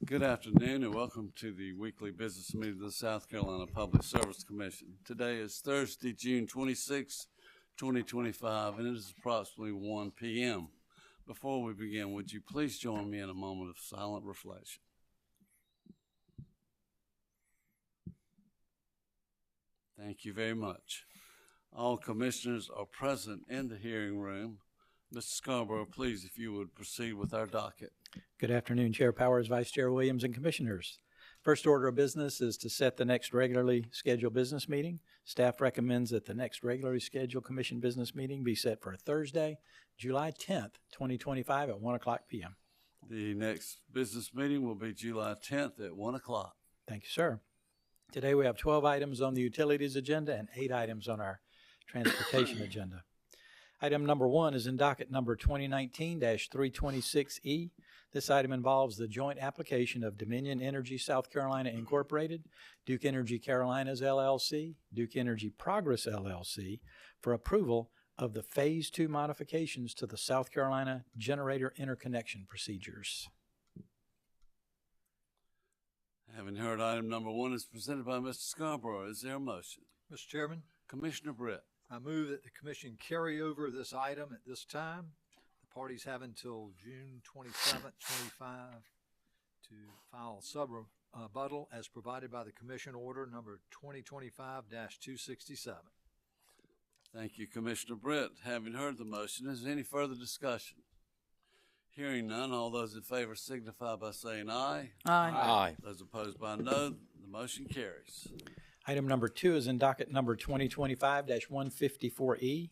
Good afternoon and welcome to the weekly business meeting of the South Carolina Public Service Commission. Today is Thursday, June 26, 2025, and it is approximately 1 p.m. Before we begin, would you please join me in a moment of silent reflection? Thank you very much. All commissioners are present in the hearing room. Mr. Scarborough, please, if you would proceed with our docket. Good afternoon, Chair Powers, Vice Chair Williams, and Commissioners. First order of business is to set the next regularly scheduled business meeting. Staff recommends that the next regularly scheduled Commission business meeting be set for Thursday, July 10th, 2025 at 1 o'clock p.m. The next business meeting will be July 10th at 1 o'clock. Thank you, sir. Today we have 12 items on the utilities agenda and 8 items on our transportation agenda. Item number 1 is in docket number 2019-326E. This item involves the joint application of Dominion Energy South Carolina Incorporated, Duke Energy Carolinas LLC, Duke Energy Progress LLC for approval of the Phase 2 modifications to the South Carolina generator interconnection procedures. Having heard item number 1 is presented by Mr. Scarborough. Is there a motion? Mr. Chairman, Commissioner Britt. I move that the Commission carry over this item at this time. The parties have until June 27th, 25 to file sub-rebuttal as provided by the Commission Order number 2025-267. Thank you, Commissioner Britt. Having heard the motion, is there any further discussion? Hearing none, all those in favor signify by saying aye. Aye. Aye. Those opposed by no, the motion carries. Item number 2 is in docket number 2025-154E.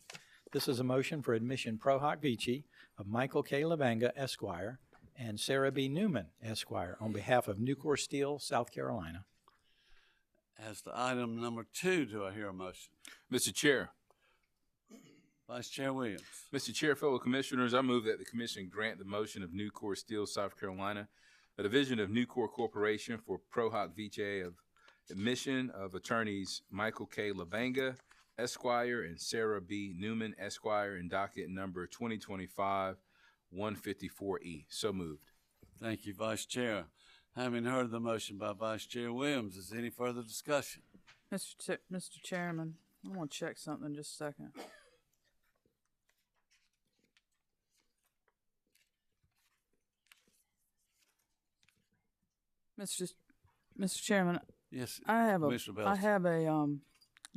This is a motion for admission pro hoc vici of Michael K. Lavanga, Esquire, and Sarah B. Newman, Esquire, on behalf of Nucor Steel, South Carolina. As to item number 2, do I hear a motion? Mr. Chair. Vice Chair Williams. Mr. Chair, fellow commissioners, I move that the commission grant the motion of Nucor Steel, South Carolina, a division of Nucor Corporation for pro hoc vici of admission of attorneys Michael K. Lavanga, Esquire, and Sarah B. Newman, Esquire, in docket number 2025-154E. So moved. Thank you, Vice Chair. Having heard the motion by Vice Chair Williams, is there any further discussion? Mr. Chairman, I want to check something just a second. Mr. Chairman, Yes, I have Commissioner Belson.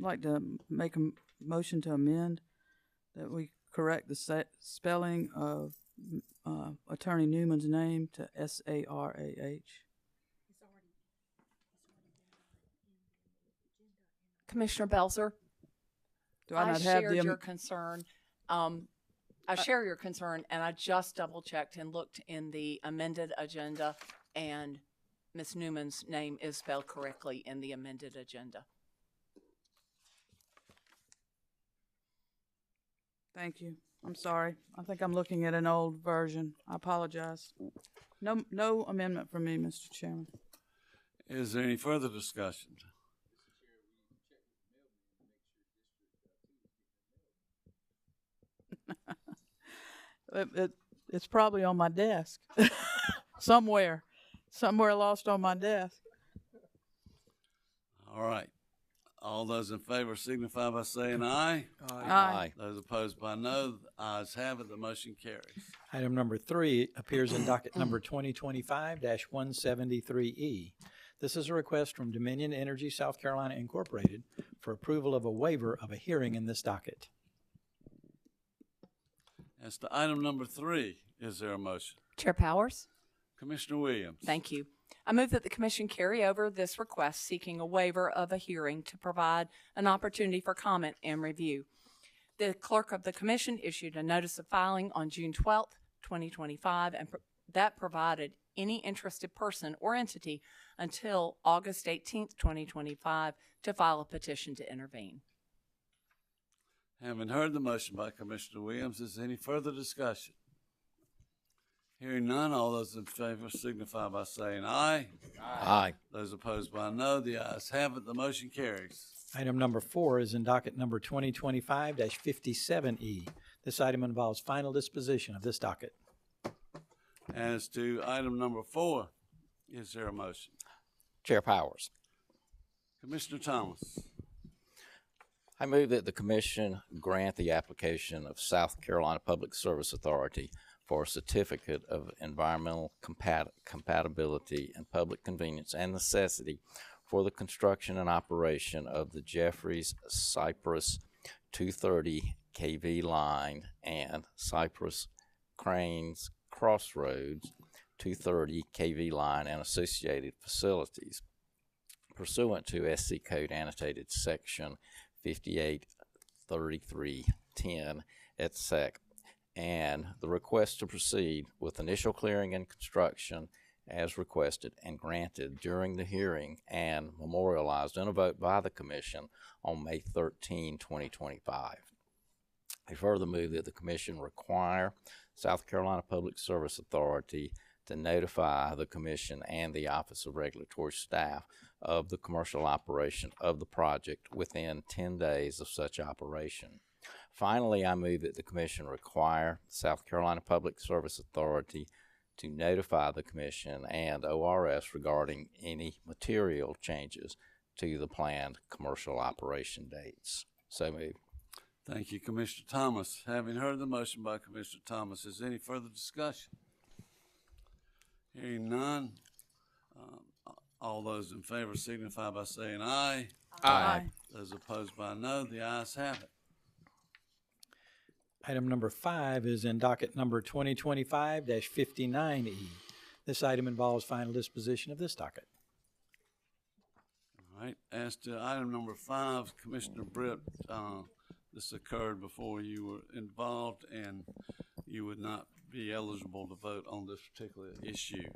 I'd like to make a motion to amend that we correct the spelling of Attorney Newman's name to Sarah. Commissioner Belzer, Do I not have shared the your concern. I share your concern, and I just double-checked and looked in the amended agenda, and Ms. Newman's name is spelled correctly in the amended agenda. Thank you. I'm sorry. I think I'm looking at an old version. I apologize. No amendment from me, Mr. Chairman. Is there any further discussion? It's probably on my desk. Somewhere lost on my desk. All right. All those in favor signify by saying aye. Aye. Those opposed by no, the ayes have it. The motion carries. Item number 3 appears in docket number 2025-173E. This is a request from Dominion Energy South Carolina Incorporated for approval of a waiver of a hearing in this docket. As to item number 3, is there a motion? Chair Powers? Commissioner Williams. Thank you. I move that the Commission carry over this request seeking a waiver of a hearing to provide an opportunity for comment and review. The Clerk of the Commission issued a notice of filing on June 12th, 2025, and that provided any interested person or entity until August 18th, 2025, to file a petition to intervene. Having heard the motion by Commissioner Williams, is there any further discussion? Hearing none, all those in favor signify by saying aye. Aye. Those opposed by no, the ayes have it. The motion carries. Item number 4 is in docket number 2025-57E. This item involves final disposition of this docket. As to item number 4, Is there a motion? Chair Powers. Commissioner Thomas. I move that the commission grant the application of South Carolina Public Service Authority for a certificate of environmental compatibility and public convenience and necessity for the construction and operation of the Jeffries Cypress 230 kV line and Cypress Cranes Crossroads 230 kV line and associated facilities pursuant to SC Code annotated section 583310 et sec, and the request to proceed with initial clearing and construction as requested and granted during the hearing and memorialized in a vote by the commission on May 13, 2025. I further move that the commission require South Carolina Public Service Authority to notify the commission and the Office of Regulatory Staff of the commercial operation of the project within 10 days of such operation. Finally, I move that the commission require South Carolina Public Service Authority to notify the commission and ORS regarding any material changes to the planned commercial operation dates. So moved. Thank you, Commissioner Thomas. Having heard the motion by Commissioner Thomas, is there any further discussion? Hearing none, all those in favor signify by saying aye. Aye. Those opposed by no, the ayes have it. Item number 5 is in docket number 2025-59E. This item involves final disposition of this docket. All right, as to item number 5, Commissioner Britt, this occurred before you were involved and you would not be eligible to vote on this particular issue.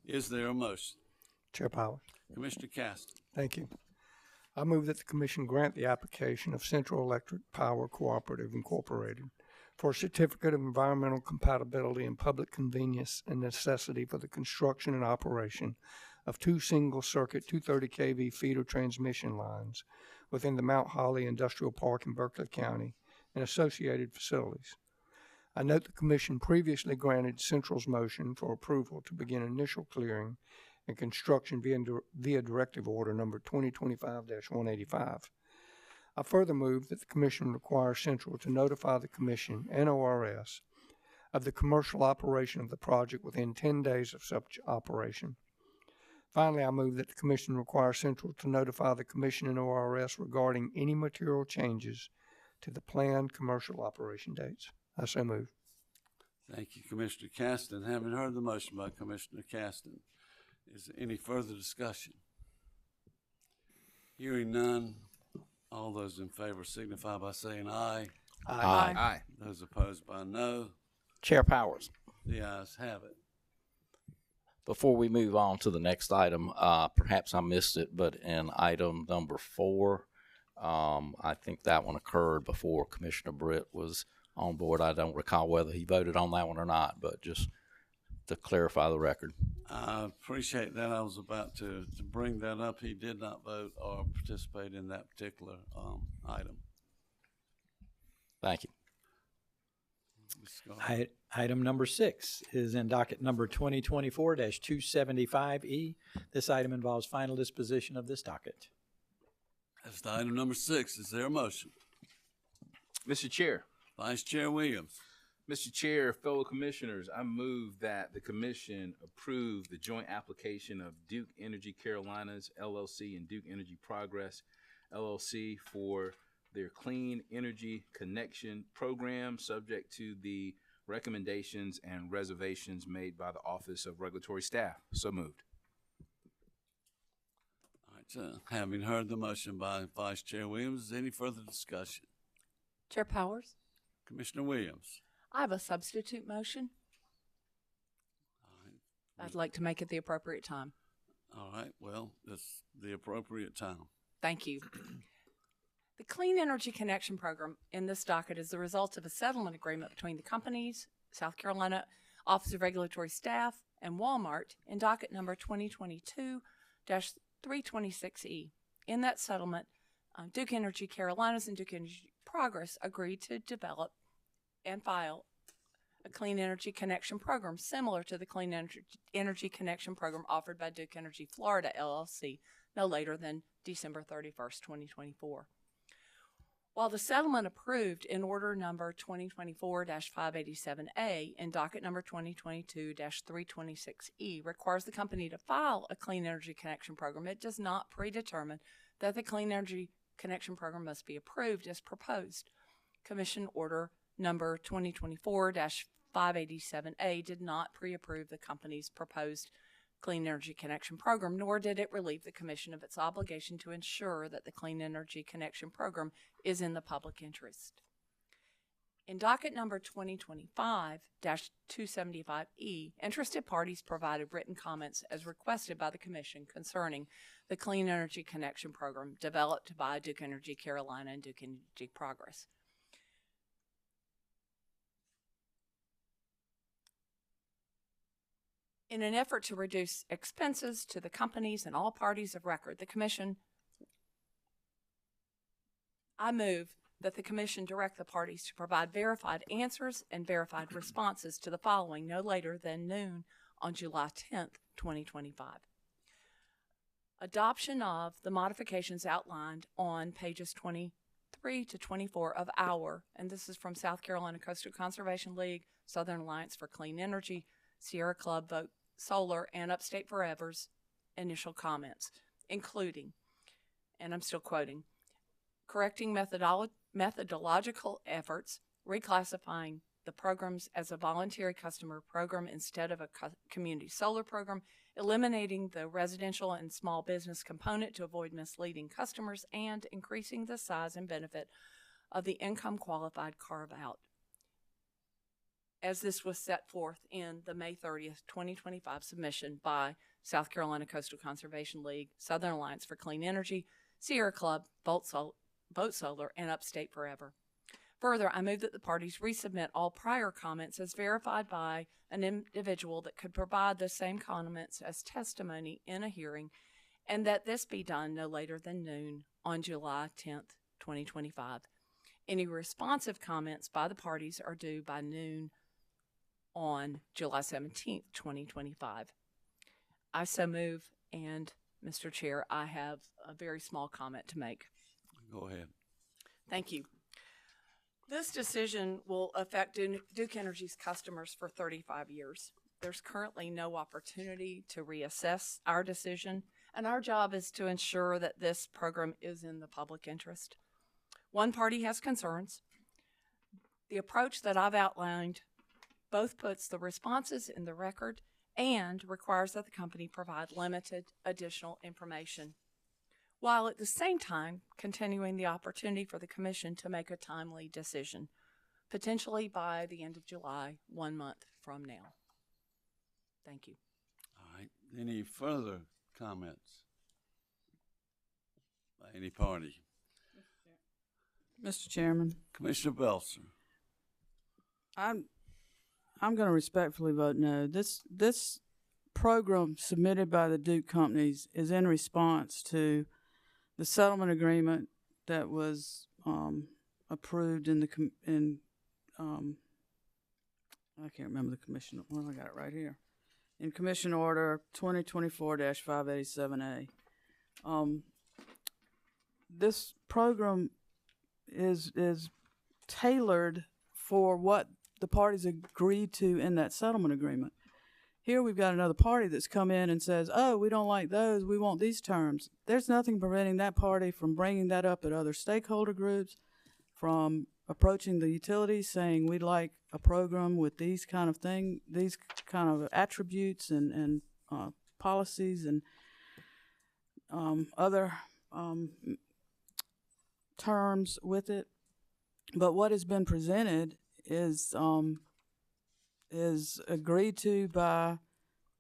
Is there a motion? Chair Powers. Commissioner Caston. Thank you. I move that the commission grant the application of Central Electric Power Cooperative Incorporated for a certificate of environmental compatibility and public convenience and necessity for the construction and operation of 2 single-circuit 230 kV feeder transmission lines within the Mount Holly Industrial Park in Berkeley County and associated facilities. I note the commission previously granted Central's motion for approval to begin initial clearing and construction via Directive Order number 2025-185. I further move that the commission require Central to notify the commission and ORS of the commercial operation of the project within 10 days of such operation. Finally, I move that the commission require Central to notify the commission and ORS regarding any material changes to the planned commercial operation dates. I so move. Thank you, Commissioner Caston. Having heard the motion by Commissioner Caston, is there any further discussion? Hearing none, all those in favor signify by saying aye. Aye. Aye. Those opposed by no, Chair Powers. the ayes have it. Before we move on to the next item, perhaps I missed it, but in item number 4, I think that one occurred before Commissioner Britt was on board. I don't recall whether he voted on that one or not, but just to clarify the record. I appreciate that. I was about to bring that up. He did not vote or participate in that particular item. Thank you. Ms. Scott. Item number 6 is in docket number 2024-275E. This item involves final disposition of this docket. As to item number 6, is there a motion? Mr. Chair. Vice Chair Williams. Mr. Chair, fellow commissioners, I move that the commission approve the joint application of Duke Energy Carolinas LLC and Duke Energy Progress LLC for their Clean Energy Connection Program, subject to the recommendations and reservations made by the Office of Regulatory Staff. So moved. All right, having heard the motion by Vice Chair Williams, is there any further discussion? Chair Powers, Commissioner Williams. I have a substitute motion. All right. I'd like to make it the appropriate time. All right, well, it's the appropriate time. Thank you. The Clean Energy Connection Program in this docket is the result of a settlement agreement between the companies, South Carolina Office of Regulatory Staff, and Walmart in docket number 2022-326E. In that settlement, Duke Energy Carolinas and Duke Energy Progress agreed to develop and file a clean energy connection program similar to the clean energy connection program offered by Duke Energy Florida LLC no later than December 31st, 2024. While the settlement approved in order number 2024-587A and docket number 2022-326E requires the company to file a clean energy connection program, it does not predetermine that the clean energy connection program must be approved as proposed. Commission order number 2024-587A did not pre-approve the company's proposed Clean Energy Connection Program, nor did it relieve the Commission of its obligation to ensure that the Clean Energy Connection Program is in the public interest. In docket number 2025-275E, interested parties provided written comments as requested by the Commission concerning the Clean Energy Connection Program developed by Duke Energy Carolina and Duke Energy Progress. In an effort to reduce expenses to the companies and all parties of record, I move that the Commission direct the parties to provide verified answers and verified responses to the following no later than noon on July 10th, 2025. Adoption of the modifications outlined on pages 23 to 24 of our, and this is from South Carolina Coastal Conservation League, Southern Alliance for Clean Energy, Sierra Club, Vote Solar, and Upstate Forever's initial comments, including, and I'm still quoting, correcting methodological efforts, reclassifying the programs as a voluntary customer program instead of a community solar program, eliminating the residential and small business component to avoid misleading customers, and increasing the size and benefit of the income qualified carve-out, as this was set forth in the May 30th, 2025 submission by South Carolina Coastal Conservation League, Southern Alliance for Clean Energy, Sierra Club, Vote Solar, and Upstate Forever. Further, I move that the parties resubmit all prior comments as verified by an individual that could provide the same comments as testimony in a hearing, and that this be done no later than noon on July 10th, 2025. Any responsive comments by the parties are due by noon on July 17th, 2025. I so move, and Mr. Chair, I have a very small comment to make. Go ahead. Thank you. This decision will affect Duke Energy's customers for 35 years. There's currently no opportunity to reassess our decision, and our job is to ensure that this program is in the public interest. One party has concerns. The approach that I've outlined both puts the responses in the record and requires that the company provide limited additional information, while at the same time continuing the opportunity for the Commission to make a timely decision, potentially by the end of July, 1 month from now. Thank you. All right. Any further comments by any party? Mr. Chairman, Commissioner Belser. I'm going to respectfully vote no. This program submitted by the Duke companies is in response to the settlement agreement that was approved in I can't remember the commission. Well, I got it right here. In Commission Order 2024-587A. This program is tailored for what the parties agreed to in that settlement agreement. Here we've got another party that's come in and says, oh, we don't like those, we want these terms. There's nothing preventing that party from bringing that up at other stakeholder groups, from approaching the utilities saying we'd like a program with these kind of these kind of attributes and policies and other terms with it. But what has been presented is agreed to by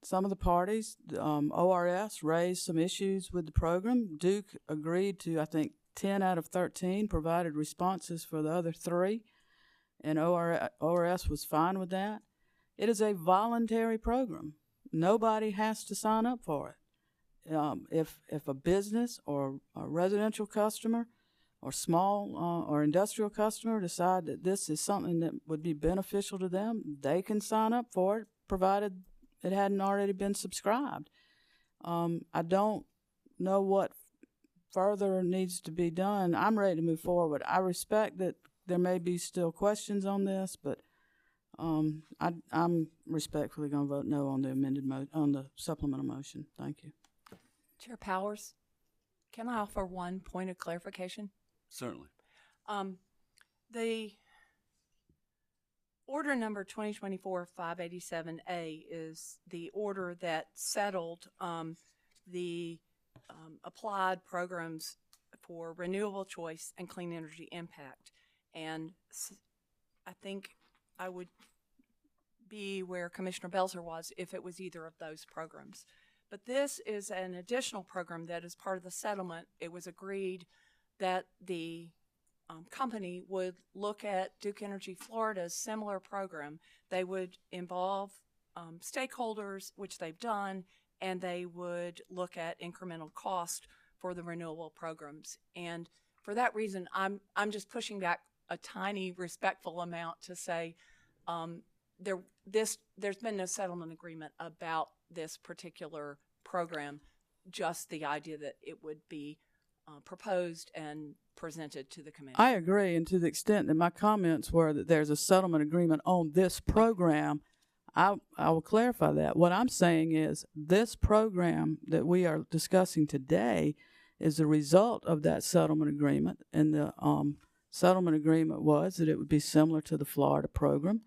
some of the parties. ORS raised some issues with the program. Duke agreed to, I think, 10 out of 13 provided responses for the other 3, and ORS was fine with that. It is a voluntary program. Nobody has to sign up for it. If a business or a residential customer or small or industrial customer decide that this is something that would be beneficial to them, they can sign up for it, provided it hadn't already been subscribed. I don't know what further needs to be done. I'm ready to move forward. I respect that there may be still questions on this, but I'm respectfully going to vote no on the on the supplemental motion. Thank you. Chair Powers, can I offer one point of clarification? Certainly. The order number 2024-587A is the order that settled the applied programs for renewable choice and clean energy impact. And I think I would be where Commissioner Belzer was if it was either of those programs. But this is an additional program that is part of the settlement. It was agreed that the company would look at Duke Energy Florida's similar program. They would involve stakeholders, which they've done, and they would look at incremental cost for the renewable programs. And for that reason, I'm just pushing back a tiny respectful amount to say there's been no settlement agreement about this particular program, just the idea that it would be proposed and presented to the commission. I agree, and to the extent that my comments were that there's a settlement agreement on this program, I will clarify that. What I'm saying is this program that we are discussing today is the result of that settlement agreement, and the settlement agreement was that it would be similar to the Florida program.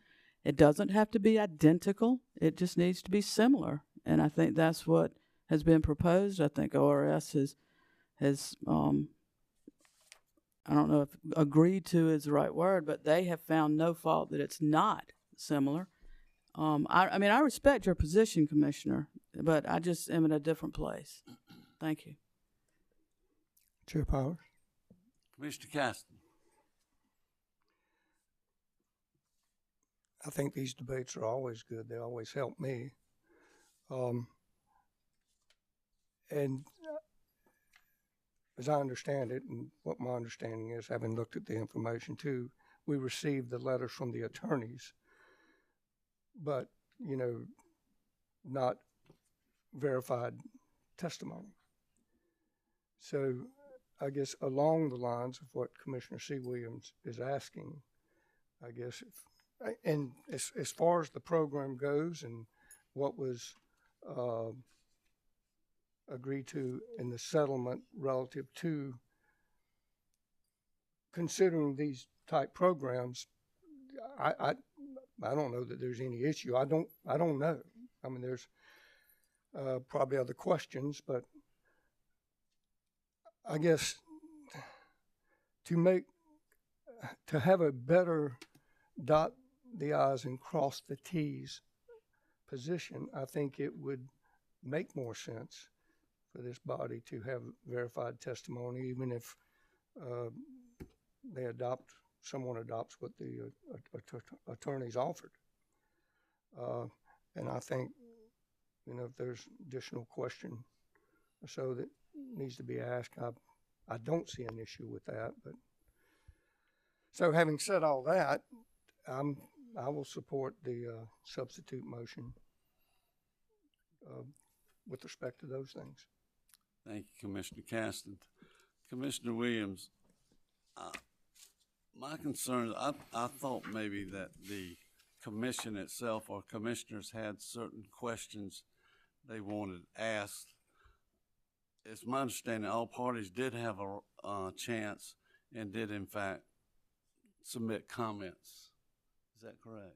It doesn't have to be identical. It just needs to be similar, and I think that's what has been proposed. I think ORS has I don't know if agreed to is the right word, but they have found no fault that it's not similar. I mean, I respect your position, Commissioner, but I just am in a different place. Thank you. Chair Powers. Commissioner Caston. I think these debates are always good. They always help me. And as I understand it, and what my understanding is, having looked at the information too, we received the letters from the attorneys, but, you know, not verified testimony. So I guess along the lines of what Commissioner C. Williams is asking, I guess, and as far as the program goes and what was agreed to in the settlement relative to considering these type programs, I don't know that there's any issue. I don't know. I mean, there's probably other questions, but I guess to have a better dot the I's and cross the T's position, I think it would make more sense for this body to have verified testimony, even if someone adopts what the attorneys offered. And I think, you know, if there's additional question or so that needs to be asked, I don't see an issue with that. But so, having said all that, I will support the substitute motion with respect to those things. Thank you, Commissioner Caston. Commissioner Williams, my concern, I thought maybe that the commission itself or commissioners had certain questions they wanted asked. It's my understanding all parties did have a chance and did in fact submit comments. Is that correct?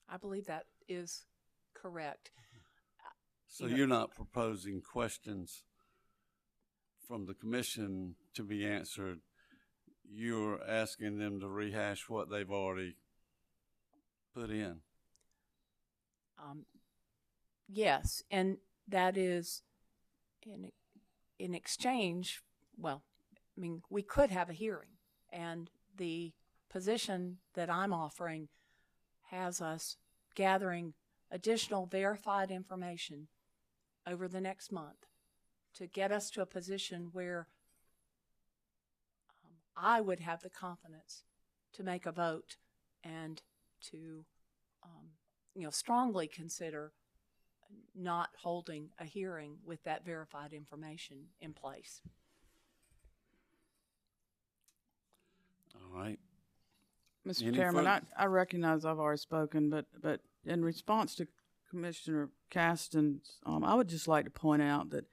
I believe that is correct. So you're not proposing questions from the commission to be answered. You're asking them to rehash what they've already put in. Yes, and that is in exchange. Well, I mean, we could have a hearing, and the position that I'm offering has us gathering additional verified information over the next month to get us to a position where I would have the confidence to make a vote and to, strongly consider not holding a hearing with that verified information in place. All right. Mr. Any Chairman, further- I recognize I've already spoken, but in response to Commissioner Caston's, I would just like to point out that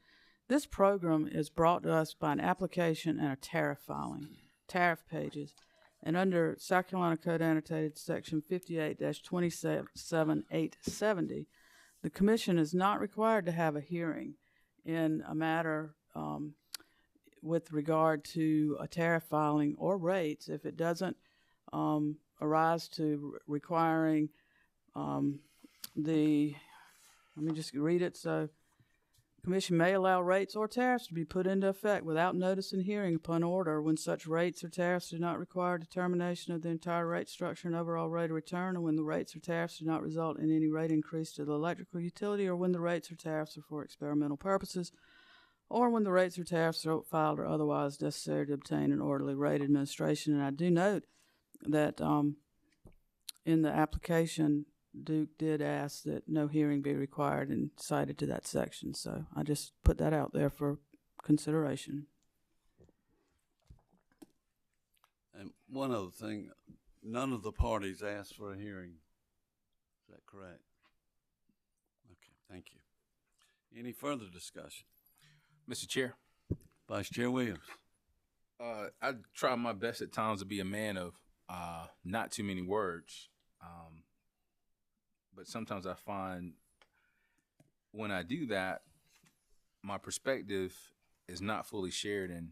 this program is brought to us by an application and a tariff filing, tariff pages. And under South Carolina Code Annotated Section 58-27870, the Commission is not required to have a hearing in a matter with regard to a tariff filing or rates if it doesn't arise to requiring let me just read it. So, Commission may allow rates or tariffs to be put into effect without notice and hearing upon order when such rates or tariffs do not require determination of the entire rate structure and overall rate of return, or when the rates or tariffs do not result in any rate increase to the electrical utility, or when the rates or tariffs are for experimental purposes, or when the rates or tariffs are filed or otherwise necessary to obtain an orderly rate administration. And I do note that in the application, Duke did ask that no hearing be required and cited to that section. So I just put that out there for consideration. And one other thing, none of the parties asked for a hearing. Is that correct? Okay, thank you. Any further discussion? Mr. Chair, Vice Chair Williams. I try my best at times to be a man of not too many words. But sometimes I find when I do that, my perspective is not fully shared, and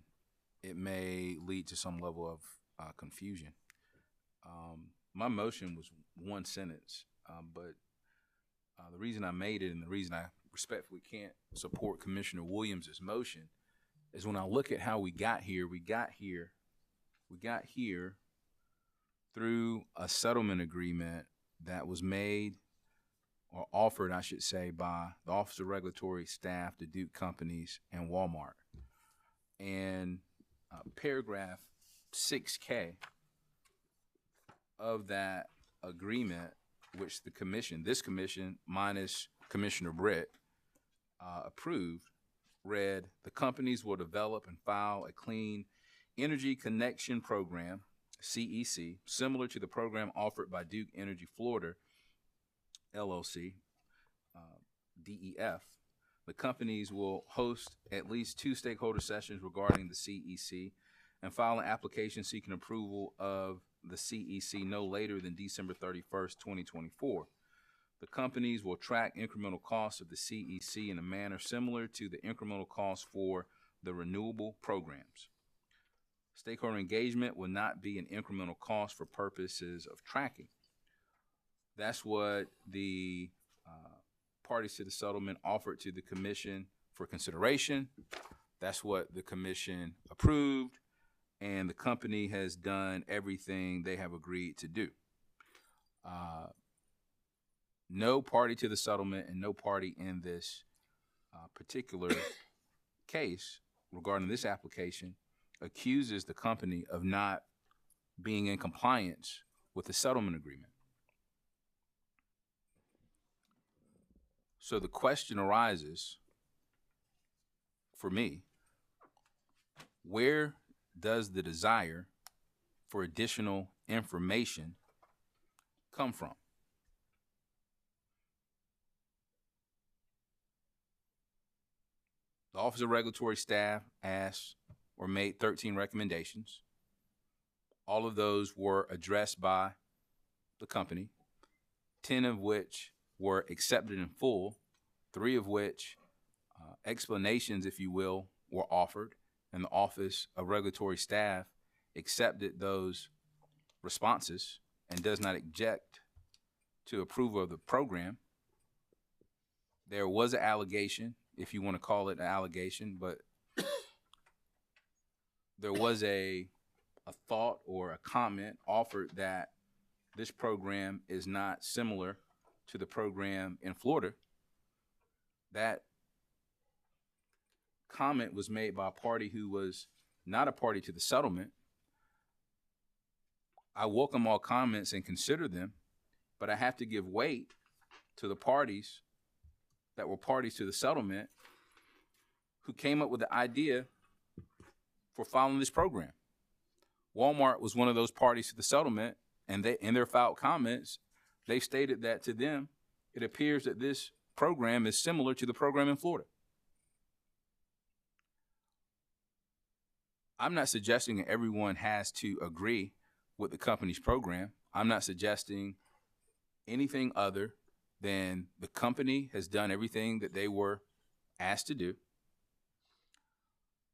it may lead to some level of confusion. My motion was one sentence, but the reason I made it and the reason I respectfully can't support Commissioner Williams' motion is when I look at how we got here through a settlement agreement that was made or offered, I should say, by the Office of Regulatory Staff, the Duke Companies, and Walmart. And paragraph 6K of that agreement, which this commission, minus Commissioner Britt, approved, read, the companies will develop and file a clean energy connection program, CEC, similar to the program offered by Duke Energy Florida, LLC, DEF. The companies will host at least 2 stakeholder sessions regarding the CEC and file an application seeking approval of the CEC no later than December 31st, 2024. The companies will track incremental costs of the CEC in a manner similar to the incremental costs for the renewable programs. Stakeholder engagement will not be an incremental cost for purposes of tracking. That's what the parties to the settlement offered to the commission for consideration. That's what the commission approved, and the company has done everything they have agreed to do. No party to the settlement and no party in this particular case regarding this application accuses the company of not being in compliance with the settlement agreement. So the question arises for me, where does the desire for additional information come from? The Office of Regulatory Staff asked or made 13 recommendations. All of those were addressed by the company, 10 of which were accepted in full, 3 of which explanations, if you will, were offered, and the Office of Regulatory Staff accepted those responses and does not object to approval of the program. There was an allegation, if you want to call it an allegation, but there was a thought or a comment offered that this program is not similar to the program in Florida. That comment was made by a party who was not a party to the settlement, I welcome all comments and consider them, but I have to give weight to the parties that were parties to the settlement who came up with the idea for following this program. Walmart was one of those parties to the settlement, and they, in their filed comments, they stated that to them, it appears that this program is similar to the program in Florida. I'm not suggesting that everyone has to agree with the company's program. I'm not suggesting anything other than the company has done everything that they were asked to do.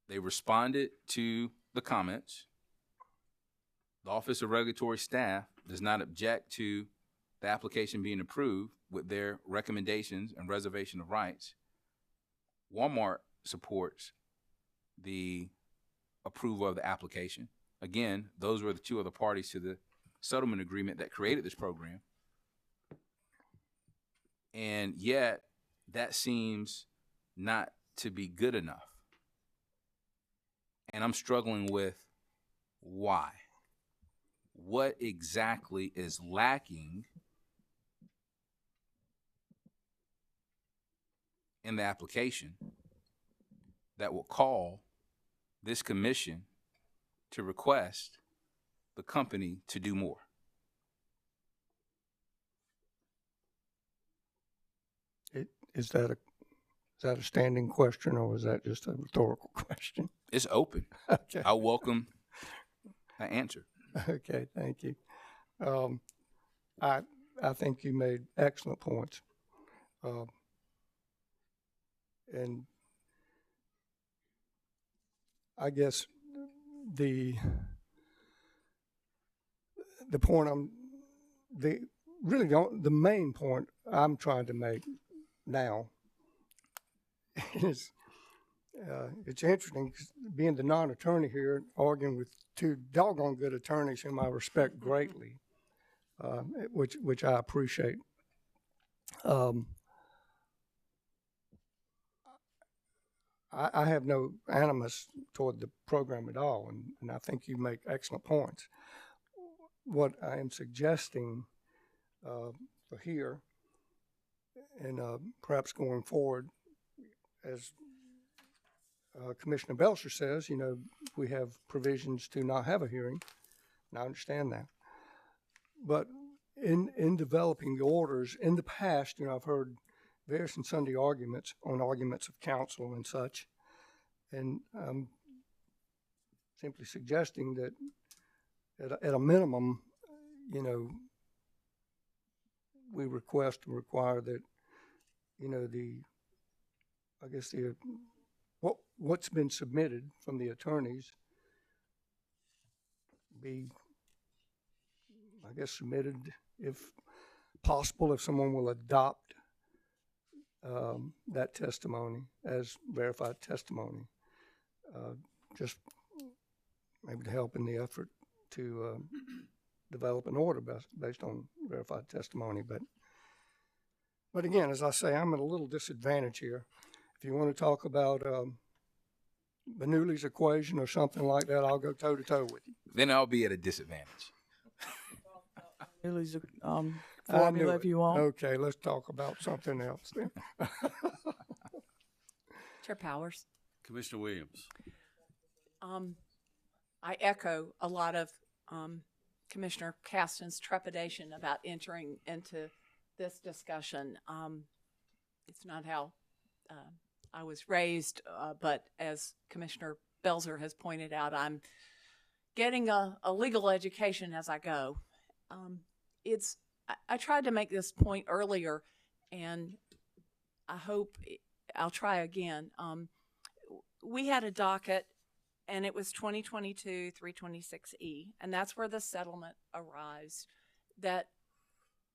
They responded to the comments. The Office of Regulatory Staff does not object to the application being approved with their recommendations and reservation of rights. Walmart supports the approval of the application. Again, those were the two other parties to the settlement agreement that created this program. And yet, that seems not to be good enough. And I'm struggling with why. What exactly is lacking in the application that will call this commission to request the company to do more? Is that a standing question, or is that just a rhetorical question? It's open. Okay. I welcome an answer. Okay, thank you. I think you made excellent points, and I guess the point the main point I'm trying to make now is it's interesting 'cause being the non-attorney here, arguing with two doggone good attorneys whom I respect greatly, which I appreciate. I have no animus toward the program at all, and I think you make excellent points. What I am suggesting for here, and perhaps going forward, as Commissioner Belcher says, we have provisions to not have a hearing, and I understand that. But in developing the orders, in the past, I've heard various and sundry arguments of counsel and such, and I'm simply suggesting that at a minimum, we request and require that, what's been submitted from the attorneys be, submitted, if possible, if someone will adopt that testimony as verified testimony, just maybe to help in the effort to develop an order based on verified testimony. But again, as I say, I'm at a little disadvantage here. If you want to talk about Bernoulli's equation or something like that, I'll go toe-to-toe with you. Then I'll be at a disadvantage. Bernoulli's I knew formula, it. if you want. Okay, let's talk about something else then. Chair Powers. Commissioner Williams. I echo a lot of Commissioner Caston's trepidation about entering into this discussion. It's not how I was raised, but as Commissioner Belzer has pointed out, I'm getting a legal education as I go. I tried to make this point earlier, and I hope I'll try again. We had a docket, and it was 2022-326E, and that's where the settlement arose that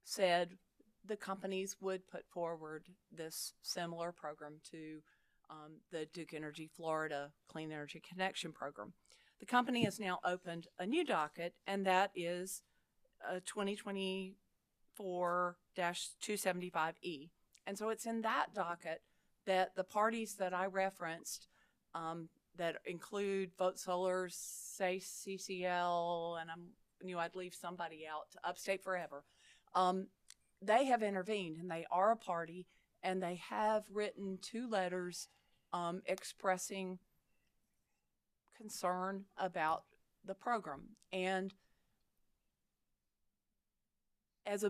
said the companies would put forward this similar program to the Duke Energy Florida Clean Energy Connection Program. The company has now opened a new docket, and that is 2024-275E. And so it's in that docket that the parties that I referenced that include Vote Solar, say CCL, and I'm knew I'd leave somebody out, Upstate Forever. They have intervened, and they are a party, and they have written 2 letters expressing concern about the program. And as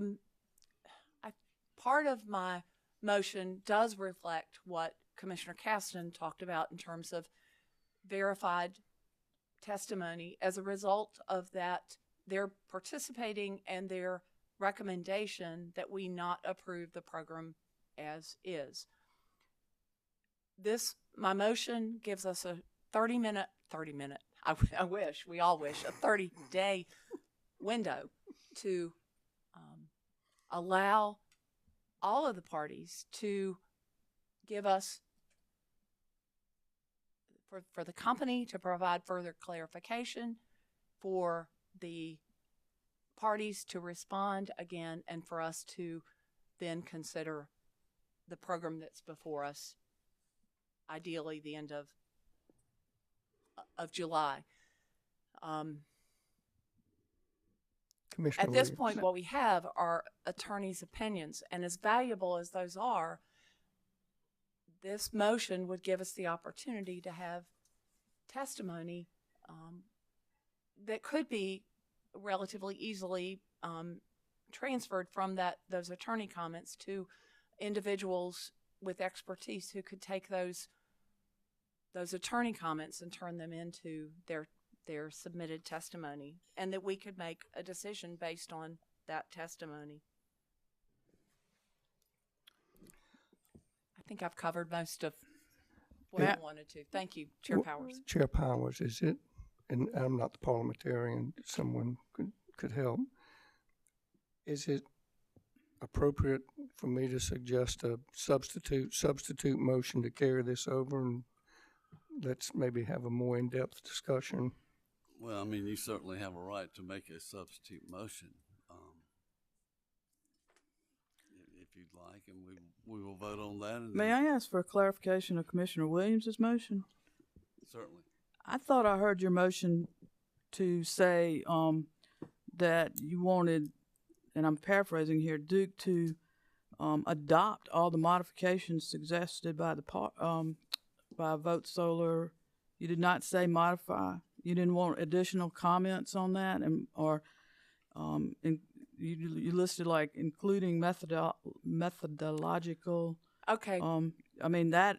part of my motion does reflect what Commissioner Caston talked about in terms of verified testimony. As a result of that, they're participating and their recommendation that we not approve the program as is. My motion gives us a 30-minute, I wish, we all wish, a 30-day window to allow all of the parties to give us, for the company to provide further clarification, for the parties to respond again, and for us to then consider the program that's before us, ideally the end of July. Commissioner At this Williams. point, what we have are attorneys' opinions, and as valuable as those are, this motion would give us the opportunity to have testimony that could be relatively easily transferred from those attorney comments to individuals with expertise who could take those attorney comments and turn them into their submitted testimony, and that we could make a decision based on that testimony. I think I've covered most of what I wanted to. Thank you, Chair Powers. Chair Powers, is it, and I'm not the parliamentarian, someone could help. Is it appropriate for me to suggest a substitute motion to carry this over, and let's maybe have a more in-depth discussion? Well, I mean, you certainly have a right to make a substitute motion, if you'd like, and we will vote on that. And May I ask for a clarification of Commissioner Williams' motion? Certainly. I thought I heard your motion to say that you wanted, and I'm paraphrasing here, Duke to adopt all the modifications suggested by by Vote Solar. You did not say modify. You didn't want additional comments on that, you listed like including methodological. Okay. I mean that's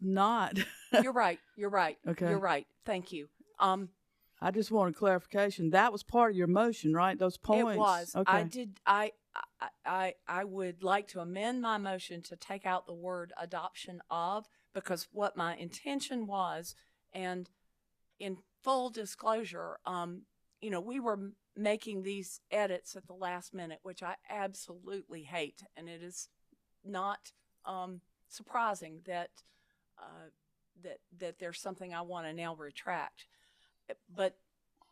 not. You're right. Okay. You're right. Thank you. I just wanted clarification. That was part of your motion, right? Those points. It was. Okay. I would like to amend my motion to take out the word adoption of, because what my intention was, and in full disclosure, we were making these edits at the last minute, which I absolutely hate, and it is not surprising that there's something I want to now retract. But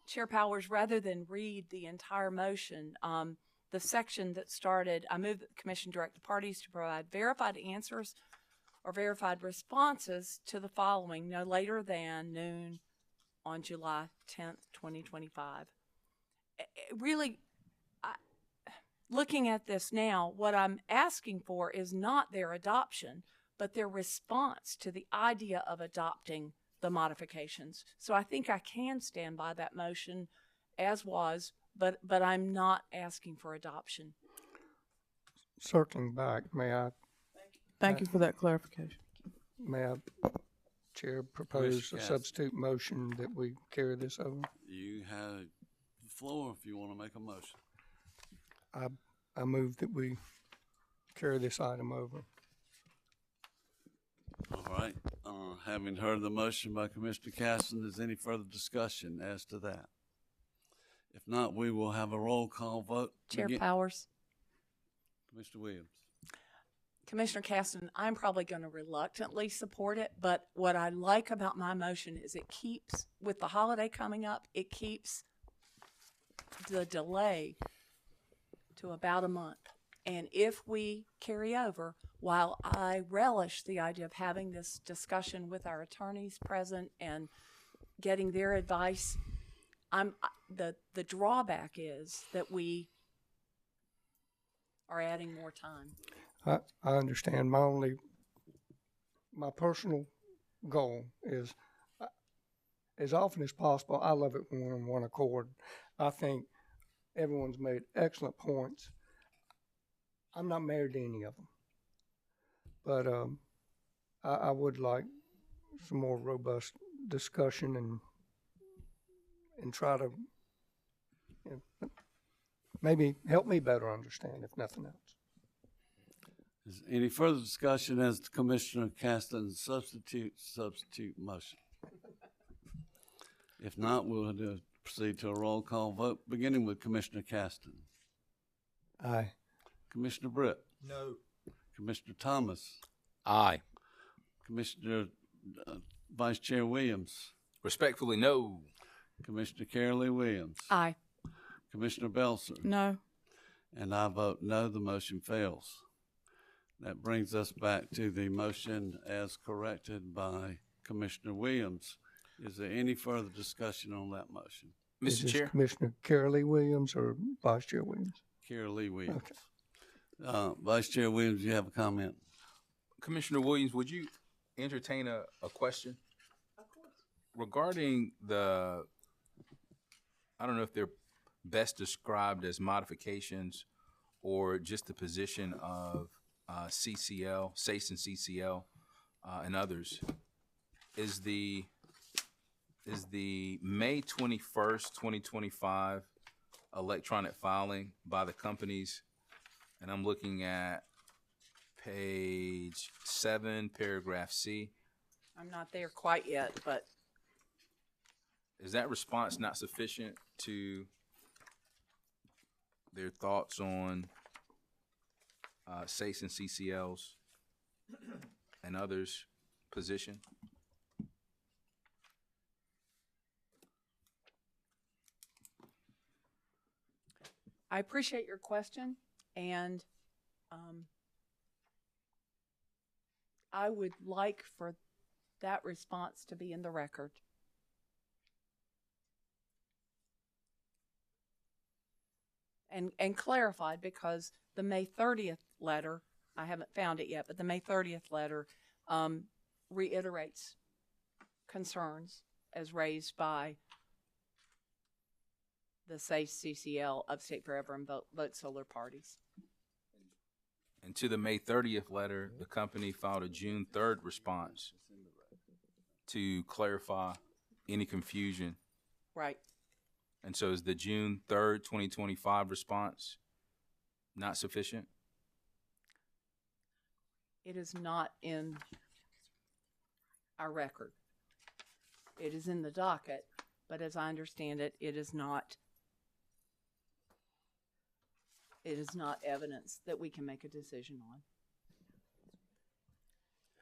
Chair Powers, rather than read the entire motion, the section that started, I move that the Commission direct the parties to provide verified answers or verified responses to the following no later than noon on July 10th, 2025. Really, looking at this now, what I'm asking for is not their adoption, but their response to the idea of adopting the modifications. So I think I can stand by that motion as was, but I'm not asking for adoption. Circling back, may I, Thank you for that clarification. Chair, propose Commissioner a Caston. substitute motion that we carry this over? You have the floor if you want to make a motion. I move that we carry this item over. All right. Having heard the motion by Commissioner Caston, is any further discussion as to that? If not, we will have a roll call vote. Chair Begin- Powers. Commissioner Williams. Commissioner Caston, I'm probably going to reluctantly support it, but what I like about my motion is it keeps, with the holiday coming up, it keeps the delay to about a month. And if we carry over, while I relish the idea of having this discussion with our attorneys present and getting their advice, the drawback is that we are adding more time. I understand. My personal goal is, as often as possible, I love it when we're in one accord. I think everyone's made excellent points. I'm not married to any of them, but I would like some more robust discussion and try to maybe help me better understand, if nothing else. Is any further discussion as to Commissioner Caston's substitute motion? If not, we'll proceed to a roll call vote, beginning with Commissioner Caston. Aye. Commissioner Britt. No. Commissioner Thomas. Aye. Commissioner Vice Chair Williams. Respectfully, no. Commissioner Carol Lee Williams. Aye. Commissioner Belser. No. And I vote no, the motion fails. That brings us back to the motion as corrected by Commissioner Williams. Is there any further discussion on that motion? Is Mr. this Chair? Commissioner Carol Lee Williams or Vice Chair Williams? Carol Lee Williams. Okay. Vice Chair Williams, you have a comment? Commissioner Williams, would you entertain a question? Of course. Regarding I don't know if they're best described as modifications or just the position of CCL, SACE and CCL, and others. Is the May 21st, 2025 electronic filing by the companies, and I'm looking at page 7, paragraph C. I'm not there quite yet, but Is that response not sufficient to their thoughts on SACE and CCL's and others' position? I appreciate your question, and I would like for that response to be in the record. And clarified, because the May 30th letter, I haven't found it yet, but the May 30th letter reiterates concerns as raised by the SACE, CCL, Upstate Forever, and Vote Solar parties. And to the May 30th letter, the company filed a June 3rd response to clarify any confusion. Right. And so is the June 3rd, 2025 response not sufficient? It is not in our record. It is in the docket, but as I understand it, it is not evidence that we can make a decision on.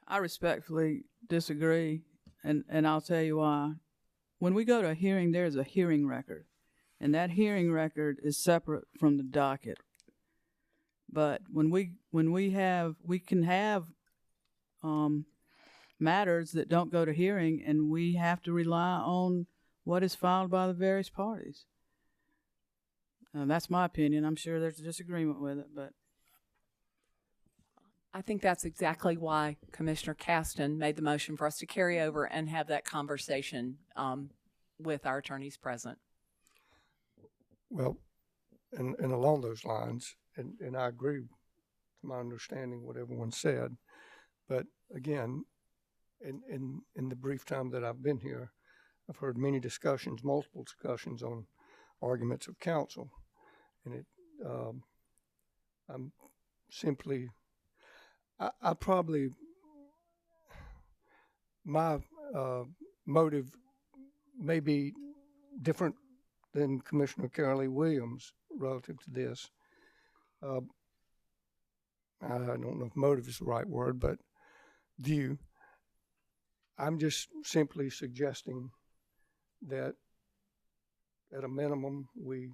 I respectfully disagree, and I'll tell you why. When we go to a hearing, there's a hearing record, and that hearing record is separate from the docket. But when we can have matters that don't go to hearing, and we have to rely on what is filed by the various parties. That's my opinion. I'm sure there's a disagreement with it, but I think that's exactly why Commissioner Caston made the motion for us to carry over and have that conversation with our attorneys present. Well, and along those lines, and I agree to my understanding what everyone said, but again, in the brief time that I've been here, I've heard many discussions, multiple discussions on arguments of counsel, and I'm simply, I probably, my motive may be different than Commissioner Carol Lee Williams relative to this. I don't know if motive is the right word, but view. I'm just simply suggesting that at a minimum, we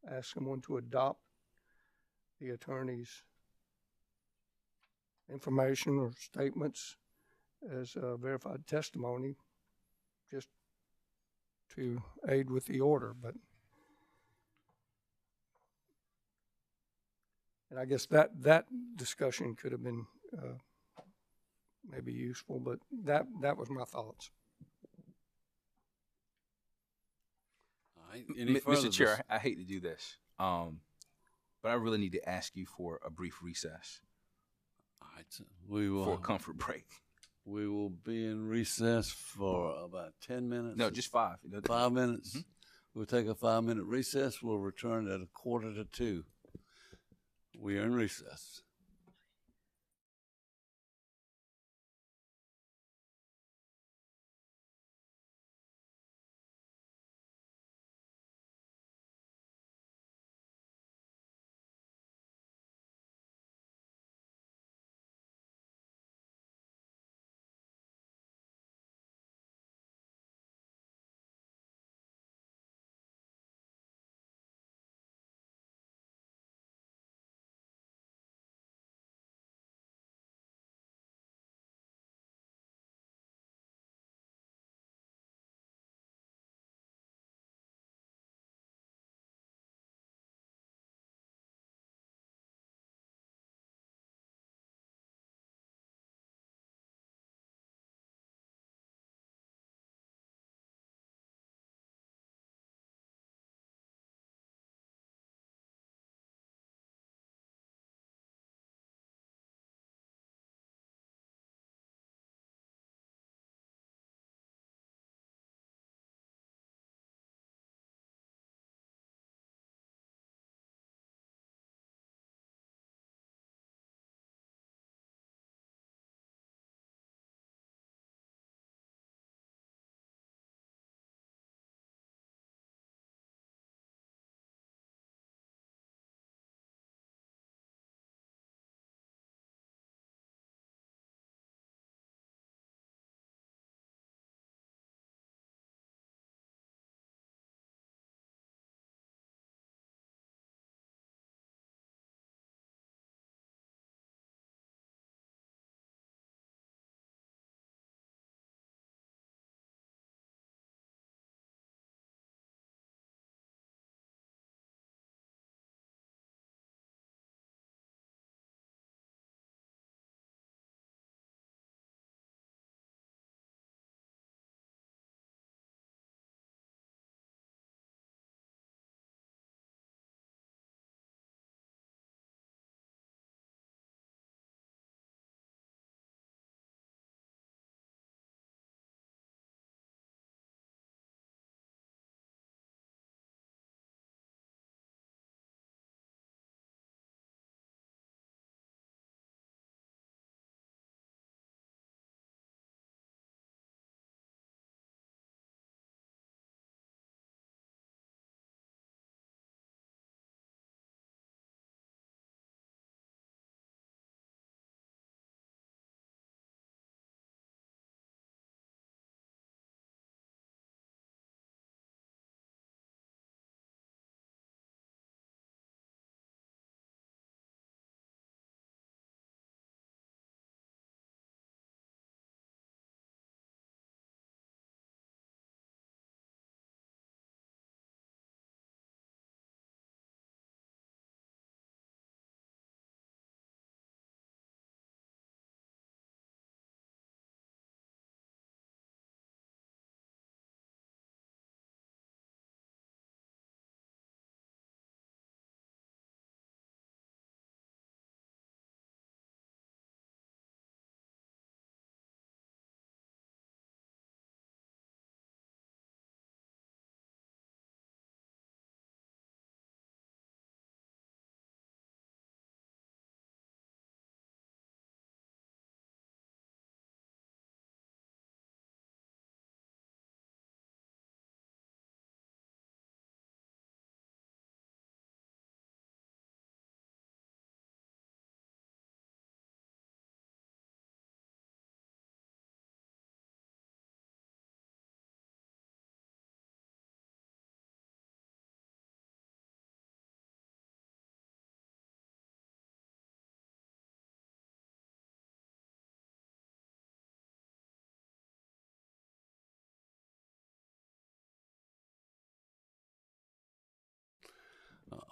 ask someone to adopt the attorney's information or statements as verified testimony, just to aid with the order, but and I guess that discussion could have been maybe useful, but that was my thoughts. All right, any further Mr. Chair, I hate to do this, but I really need to ask you for a brief recess All right, so we for a will, comfort break. we will be in recess for about 10 minutes. No, just 5. 5 minutes. We'll take a 5-minute recess. We'll return at 1:45. We are in recess.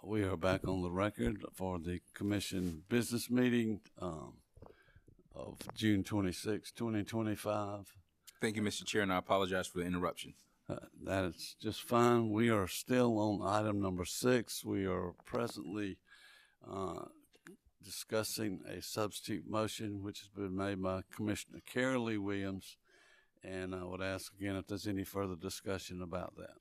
We are back on the record for the commission business meeting of June 26, 2025. Thank you, Mr. Chair, and I apologize for the interruption. That is just fine. We are still on item number 6. We are presently discussing a substitute motion which has been made by Commissioner Carol Williams, and I would ask again if there's any further discussion about that.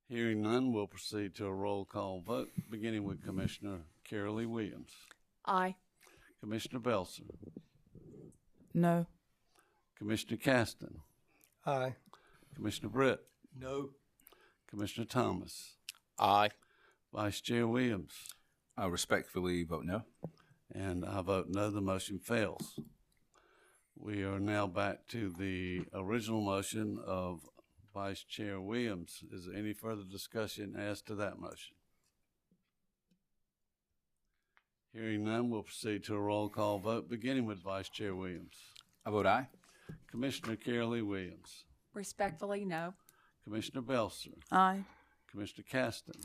Hearing none, we'll proceed to a roll call vote, beginning with Commissioner Carol Williams. Aye. Commissioner Belser. No. Commissioner Caston. Aye. Commissioner Britt. No. Commissioner Thomas. Aye. Vice Chair Williams. I respectfully vote no. And I vote no, the motion fails. We are now back to the original motion of Vice Chair Williams. Is there any further discussion as to that motion? Hearing none, we'll proceed to a roll call vote, beginning with Vice Chair Williams. I vote aye. Commissioner Carol Williams. Respectfully, no. Commissioner Belser. Aye. Commissioner Caston.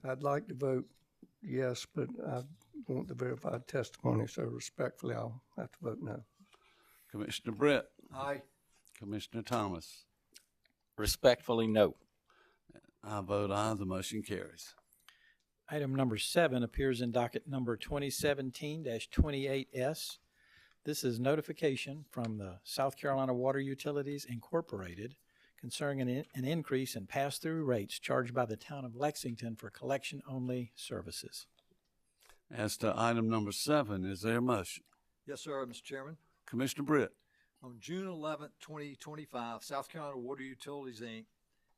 I'd like to vote yes, but I want the verified testimony, so respectfully, I'll have to vote no. Commissioner Britt. Aye. Commissioner Thomas. Respectfully, no. I vote aye, the motion carries. Item number 7 appears in docket number 2017-28S. This is notification from the South Carolina Water Utilities Incorporated concerning an increase in pass-through rates charged by the town of Lexington for collection-only services. As to item number 7, is there a motion? Yes, sir, Mr. Chairman. Commissioner Britt. On June 11th, 2025, South Carolina Water Utilities, Inc.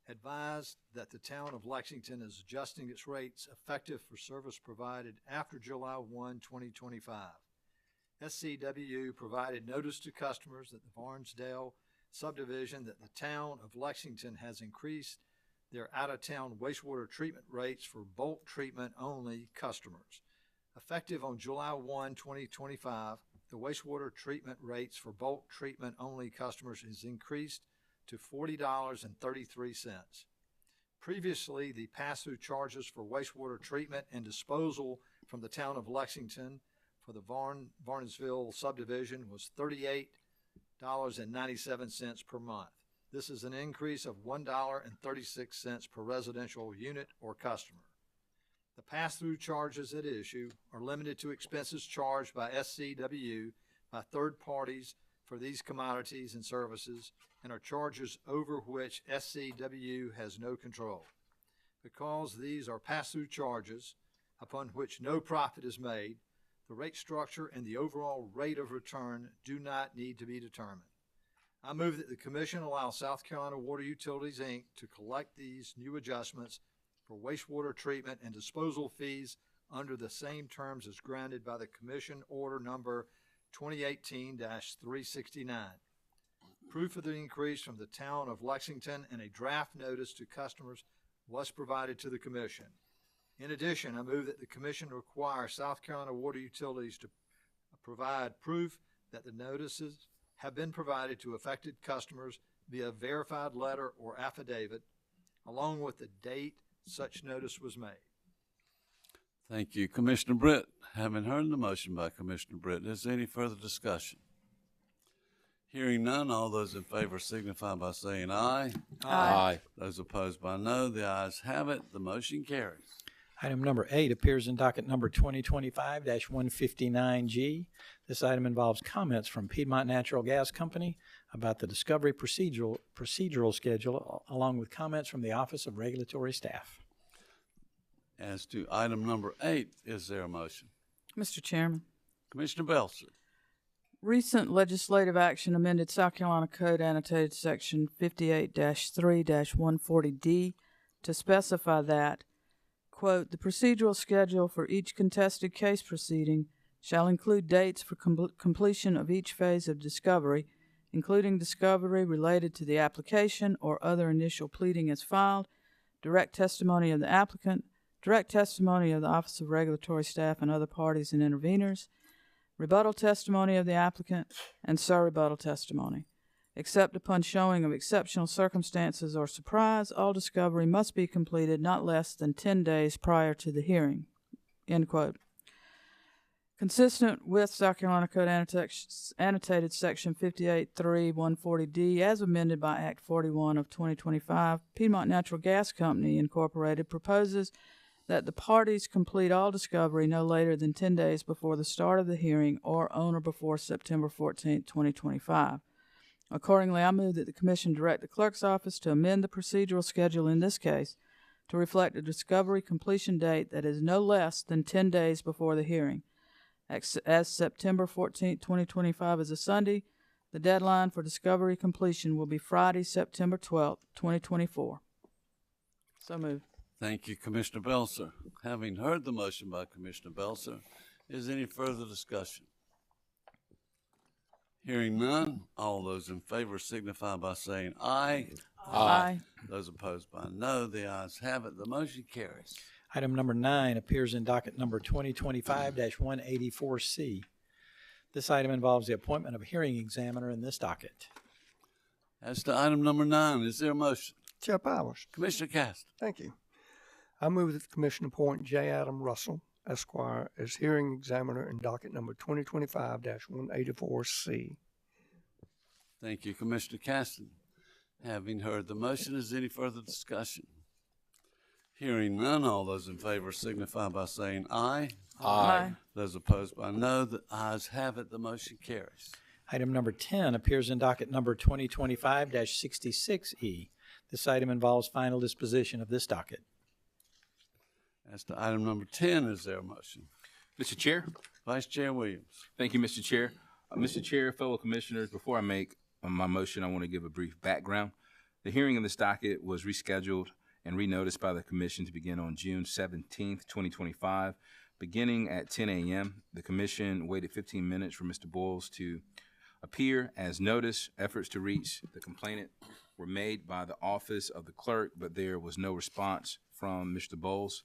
advised that the town of Lexington is adjusting its rates effective for service provided after July 1, 2025. SCWU provided notice to customers that the Barnesdale subdivision that the town of Lexington has increased their out-of-town wastewater treatment rates for bulk treatment only customers. Effective on July 1, 2025, the wastewater treatment rates for bulk treatment only customers is increased to $40.33. Previously, the pass-through charges for wastewater treatment and disposal from the town of Lexington for the Barnesville subdivision was $38.97 per month. This is an increase of $1.36 per residential unit or customer. The pass-through charges at issue are limited to expenses charged by SCWU by third parties for these commodities and services and are charges over which SCWU has no control. Because these are pass-through charges upon which no profit is made, the rate structure and the overall rate of return do not need to be determined. I move that the Commission allow South Carolina Water Utilities, Inc. to collect these new adjustments for wastewater treatment and disposal fees under the same terms as granted by the Commission Order Number 2018-369. Proof of the increase from the town of Lexington and a draft notice to customers was provided to the Commission. In addition, I move that the Commission require South Carolina Water Utilities to provide proof that the notices have been provided to affected customers via verified letter or affidavit, along with the date such notice was made. Thank you. Commissioner Britt. Having heard the motion by Commissioner Britt, is there any further discussion? Hearing none, all those in favor signify by saying aye. Aye. Those opposed by no, the ayes have it. The motion carries. Item number 8 appears in docket number 2025-159G. This item involves comments from Piedmont Natural Gas Company about the discovery procedural schedule, along with comments from the Office of Regulatory Staff. As to item number 8, is there a motion? Mr. Chairman, Commissioner Belser. recent legislative action amended South Carolina Code annotated section 58-3-140D to specify that, quote, the procedural schedule for each contested case proceeding shall include dates for completion of each phase of discovery, including discovery related to the application or other initial pleading as filed, direct testimony of the applicant, direct testimony of the Office of Regulatory Staff and other parties and interveners, rebuttal testimony of the applicant, and surrebuttal testimony. Except upon showing of exceptional circumstances or surprise, all discovery must be completed not less than 10 days prior to the hearing. End quote. Consistent with South Carolina Code annotated Section 58.3.140D as amended by Act 41 of 2025, Piedmont Natural Gas Company, Incorporated, proposes that the parties complete all discovery no later than 10 days before the start of the hearing or on or before September 14, 2025. Accordingly, I move that the Commission direct the Clerk's Office to amend the procedural schedule in this case to reflect a discovery completion date that is no less than 10 days before the hearing. As September 14, 2025 is a Sunday, the deadline for discovery completion will be Friday, September 12, 2024. So moved. Thank you, Commissioner Belser. Having heard the motion by Commissioner Belser, is any further discussion? Hearing none, all those in favor signify by saying aye. Aye. Those opposed by no, the ayes have it. The motion carries. Item number 9 appears in docket number 2025-184C. This item involves the appointment of a hearing examiner in this docket. As to item number 9, is there a motion? Chair Powers. Commissioner Cast. Thank you. I move that the Commission appoint J. Adam Russell, Esquire, as hearing examiner in docket number 2025-184C. Thank you, Commissioner Caston. Having heard the motion, is any further discussion? Hearing none, all those in favor signify by saying aye. Aye. Those opposed by no, the ayes have it. The motion carries. Item number 10 appears in docket number 2025-66E. This item involves final disposition of this docket. As to item number 10, is there a motion? Mr. Chair. Vice Chair Williams. Thank you, Mr. Chair. Mr. Chair, fellow commissioners, before I make my motion, I want to give a brief background. The hearing in this docket was rescheduled and renoticed by the Commission to begin on June 17th, 2025. Beginning at 10 a.m., the Commission waited 15 minutes for Mr. Boyles to appear. As noticed, efforts to reach the complainant were made by the Office of the Clerk, but there was no response from Mr. Boyles.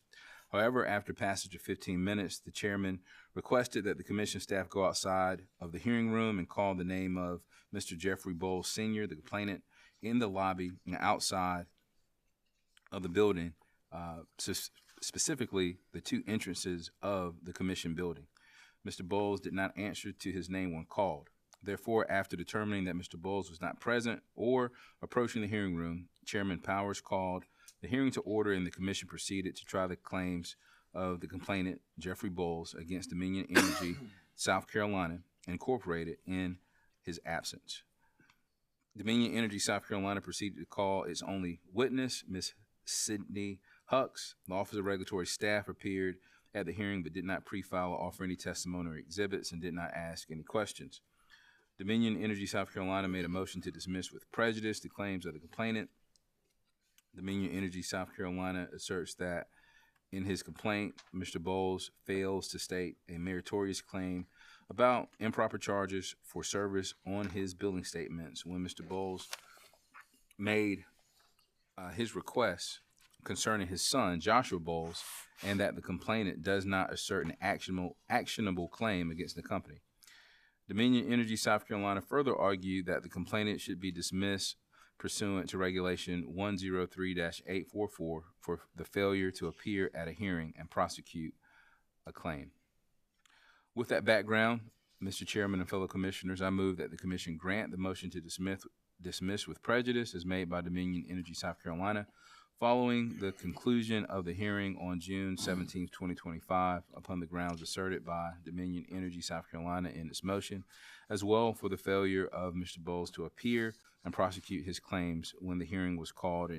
However, after passage of 15 minutes, the chairman requested that the commission staff go outside of the hearing room and call the name of Mr. Jeffrey Boyles Sr., the complainant, in the lobby and outside of the building, specifically the two entrances of the commission building. Mr. Boyles did not answer to his name when called. Therefore, after determining that Mr. Boyles was not present or approaching the hearing room, Chairman Powers called the hearing to order and the commission proceeded to try the claims of the complainant, Jeffrey Boyles, against Dominion Energy, South Carolina, Incorporated, in his absence. Dominion Energy, South Carolina, proceeded to call its only witness, Ms. Sydney Hucks. The Office of Regulatory Staff appeared at the hearing but did not pre-file or offer any testimony or exhibits and did not ask any questions. Dominion Energy, South Carolina, made a motion to dismiss with prejudice the claims of the complainant. Dominion Energy, South Carolina, asserts that in his complaint, Mr. Boyles fails to state a meritorious claim about improper charges for service on his billing statements when Mr. Boyles made his request concerning his son, Joshua Boyles, and that the complainant does not assert an actionable claim against the company. Dominion Energy, South Carolina, further argued that the complainant should be dismissed pursuant to Regulation 103-844 for the failure to appear at a hearing and prosecute a claim. With that background, Mr. Chairman and fellow commissioners, I move that the commission grant the motion to dismiss with prejudice as made by Dominion Energy, South Carolina, following the conclusion of the hearing on June 17, 2025, upon the grounds asserted by Dominion Energy, South Carolina in its motion, as well for the failure of Mr. Boyles to appear and prosecute his claims when the hearing was called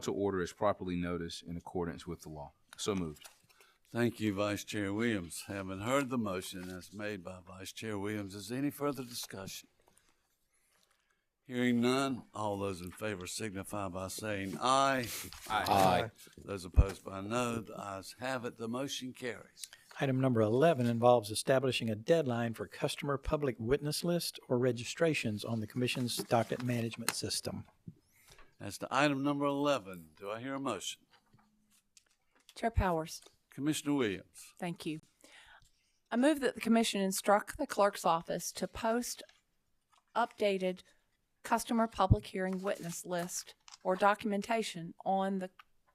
to order as properly noticed in accordance with the law. So moved. Thank you, Vice Chair Williams. Having heard the motion as made by Vice Chair Williams, is there any further discussion? Hearing none, all those in favor signify by saying aye. Aye. Those opposed by no, the ayes have it. The motion carries. Item number 11 involves establishing a deadline for customer public witness list or registrations on the Commission's docket management system. As to item number 11, do I hear a motion? Chair Powers. Commissioner Williams. Thank you. I move that the commission instruct the clerk's office to post updated customer public hearing witness list or documentation on the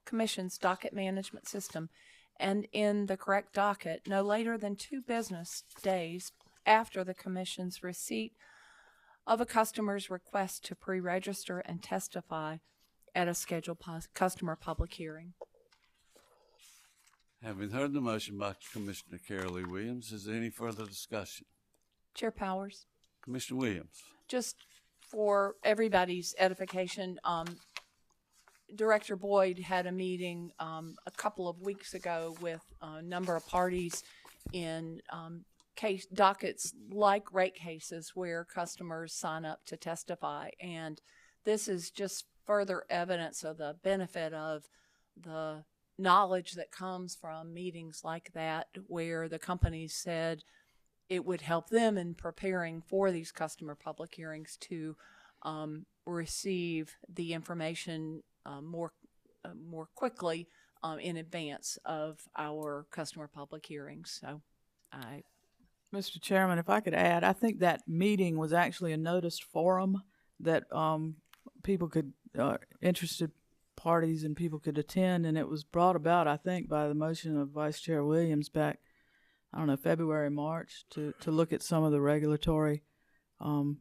Commission's docket management system and in the correct docket no later than 2 business days after the Commission's receipt of a customer's request to pre-register and testify at a scheduled customer public hearing. Having heard the motion by Commissioner Carol Lee Williams, is there any further discussion? Chair Powers, Commissioner Williams. just for everybody's edification, Director Boyd had a meeting a couple of weeks ago with a number of parties in case dockets like rate cases where customers sign up to testify. And this is just further evidence of the benefit of the knowledge that comes from meetings like that, where the companies said it would help them in preparing for these customer public hearings to receive the information more quickly in advance of our customer public hearings. So Mr. Chairman, if I could add, I think that meeting was actually a noticed forum that people could, interested parties and people could attend, and it was brought about, I think, by the motion of Vice Chair Williams back, I don't know, February, March, to look at some of the regulatory, are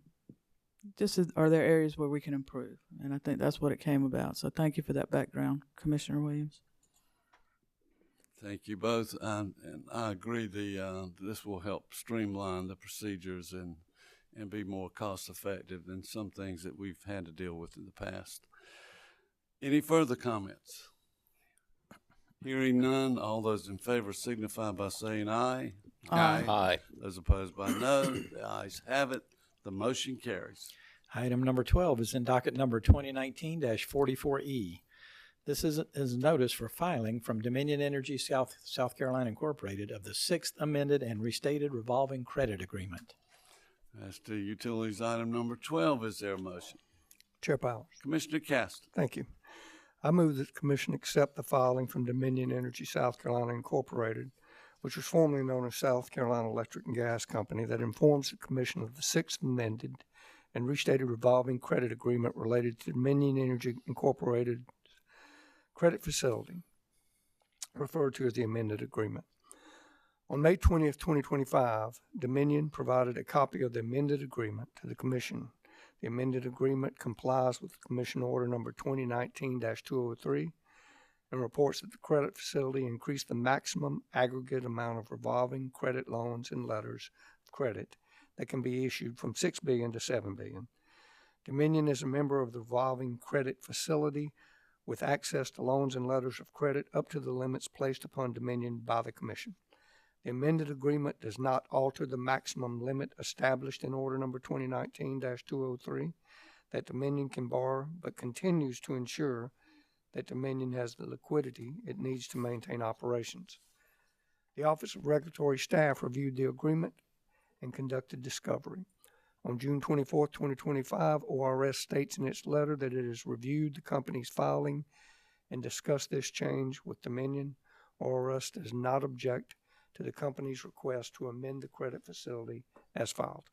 there areas where we can improve? And I think that's what it came about. So thank you for that background, Commissioner Williams. Thank you both, and I agree. This will help streamline the procedures and be more cost effective than some things that we've had to deal with in the past. Any further comments? Hearing none, all those in favor signify by saying aye. Aye. Aye. Those opposed by no. The ayes have it. The motion carries. Item number 12 is in docket number 2019-44E. This is notice for filing from Dominion Energy South Carolina Incorporated of the 6th amended and restated revolving credit agreement. As to utilities, item number 12, is there a motion? Chair Powers. Commissioner Caston. Thank you. I move that the Commission accept the filing from Dominion Energy South Carolina Incorporated, which was formerly known as South Carolina Electric and Gas Company, that informs the Commission of the 6th amended and restated revolving credit agreement related to Dominion Energy Incorporated credit facility, referred to as the amended agreement. On May 20th, 2025, Dominion provided a copy of the amended agreement to the Commission. The amended agreement complies with Commission Order Number 2019-203 and reports that the credit facility increased the maximum aggregate amount of revolving credit loans and letters of credit that can be issued from $6 billion to $7 billion. Dominion is a member of the revolving credit facility with access to loans and letters of credit up to the limits placed upon Dominion by the Commission. The amended agreement does not alter the maximum limit established in Order Number 2019-203 that Dominion can borrow, but continues to ensure that Dominion has the liquidity it needs to maintain operations. The Office of Regulatory Staff reviewed the agreement and conducted discovery. On June 24, 2025, ORS states in its letter that it has reviewed the company's filing and discussed this change with Dominion. ORS does not object to the company's request to amend the credit facility as filed.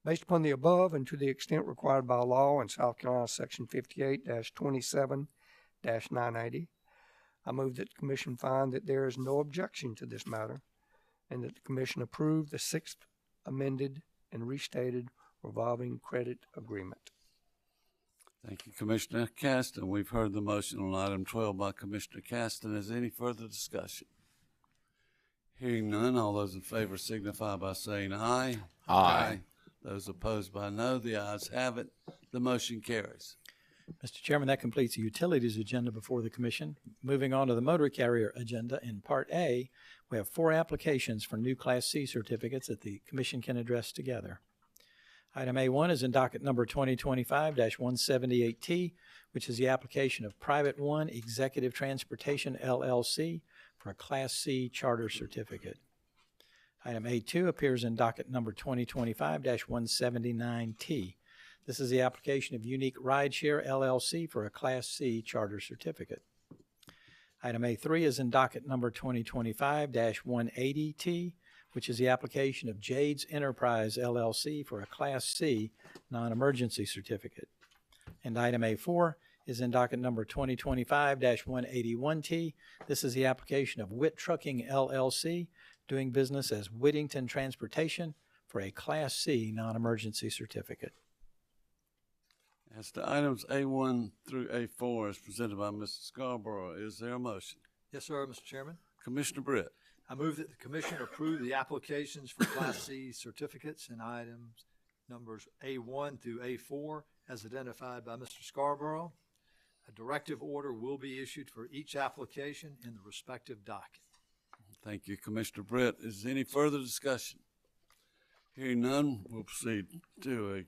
Based upon the above and to the extent required by law in South Carolina Section 58-27-980, I move that the Commission find that there is no objection to this matter and that the Commission approve the 6th amended and restated revolving credit agreement. Thank you, Commissioner Caston. We've heard the motion on item 12 by Commissioner Caston. Is there any further discussion? Hearing none, all those in favor signify by saying aye. Aye. Those opposed by no, the ayes have it. The motion carries. Mr. Chairman, that completes the utilities agenda before the Commission. Moving on to the motor carrier agenda, in Part A, we have 4 applications for new Class C certificates that the Commission can address together. Item A1 is in docket number 2025-178T, which is the application of Private One Executive Transportation, LLC, for a Class C charter certificate. Item A2 appears in docket number 2025-179T. This is the application of Unique Rideshare, LLC, for a Class C charter certificate. Item A3 is in docket number 2025-180T which is the application of Jade's Enterprise LLC for a Class C non-emergency certificate. And item A4 is in docket number 2025-181T. This is the application of Witt Trucking LLC, doing business as Whittington Transportation, for a Class C non-emergency certificate. As to items A1 through A4 as presented by Mr. Scarborough, is there a motion? Yes, sir, Mr. Chairman. Commissioner Britt. I move that the commission approve the applications for Class C certificates in items numbers A1 through A4 as identified by Mr. Scarborough. A directive order will be issued for each application in the respective docket. Thank you, Commissioner Britt. Is there any further discussion? Hearing none, we'll proceed to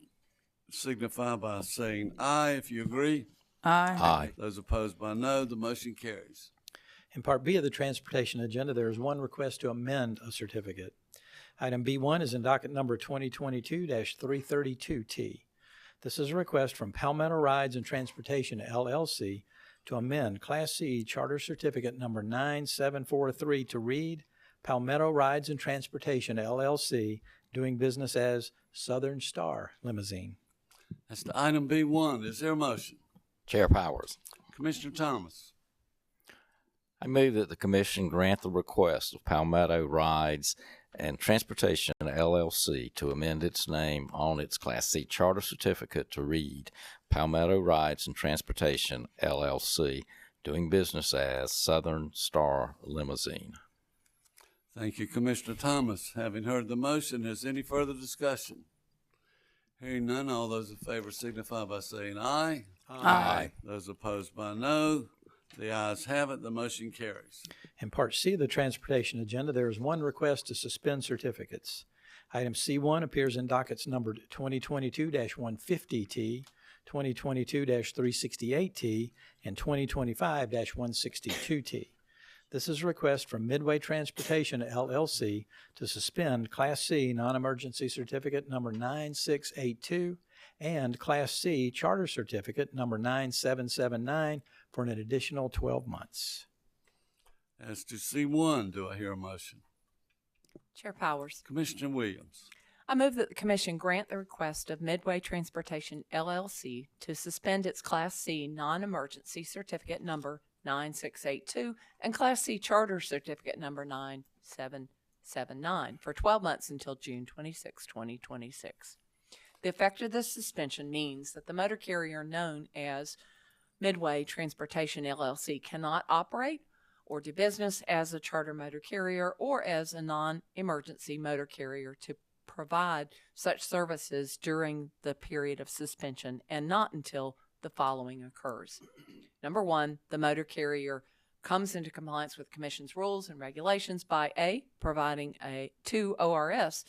signify by saying aye if you agree. Aye. Aye. Those opposed by no, the motion carries. In Part B of the transportation agenda, there is one request to amend a certificate. Item B1 is in docket number 2022-332T. This is a request from Palmetto Rides and Transportation LLC to amend Class C Charter Certificate number 9743 to read Palmetto Rides and Transportation LLC, doing business as Southern Star Limousine. As to item B1, is there a motion? Chair Powers. Commissioner Thomas. I move that the commission grant the request of Palmetto Rides and Transportation LLC to amend its name on its Class C charter certificate to read Palmetto Rides and Transportation LLC, doing business as Southern Star Limousine. Thank you, Commissioner Thomas. Having heard the motion, is any further discussion? Hearing none, all those in favor signify by saying aye. Aye. Those opposed by no. The ayes have it. The motion carries. In Part C of the transportation agenda, there is one request to suspend certificates. Item C1 appears in dockets numbered 2022-150T, 2022-368T, and 2025-162T. This is a request from Midway Transportation LLC to suspend Class C non-emergency certificate number 9682 and Class C charter certificate number 9779 for an additional 12 months. As to C1, do I hear a motion? Chair Powers. Commissioner Williams. I move that the commission grant the request of Midway Transportation LLC to suspend its Class C non-emergency certificate number 9682 and Class C charter certificate number 9779 for 12 months until June 26, 2026. The effect of this suspension means that the motor carrier known as Midway Transportation LLC cannot operate or do business as a charter motor carrier or as a non-emergency motor carrier to provide such services during the period of suspension and not until the following occurs. Number one, the motor carrier comes into compliance with Commission's rules and regulations by A, providing to ORS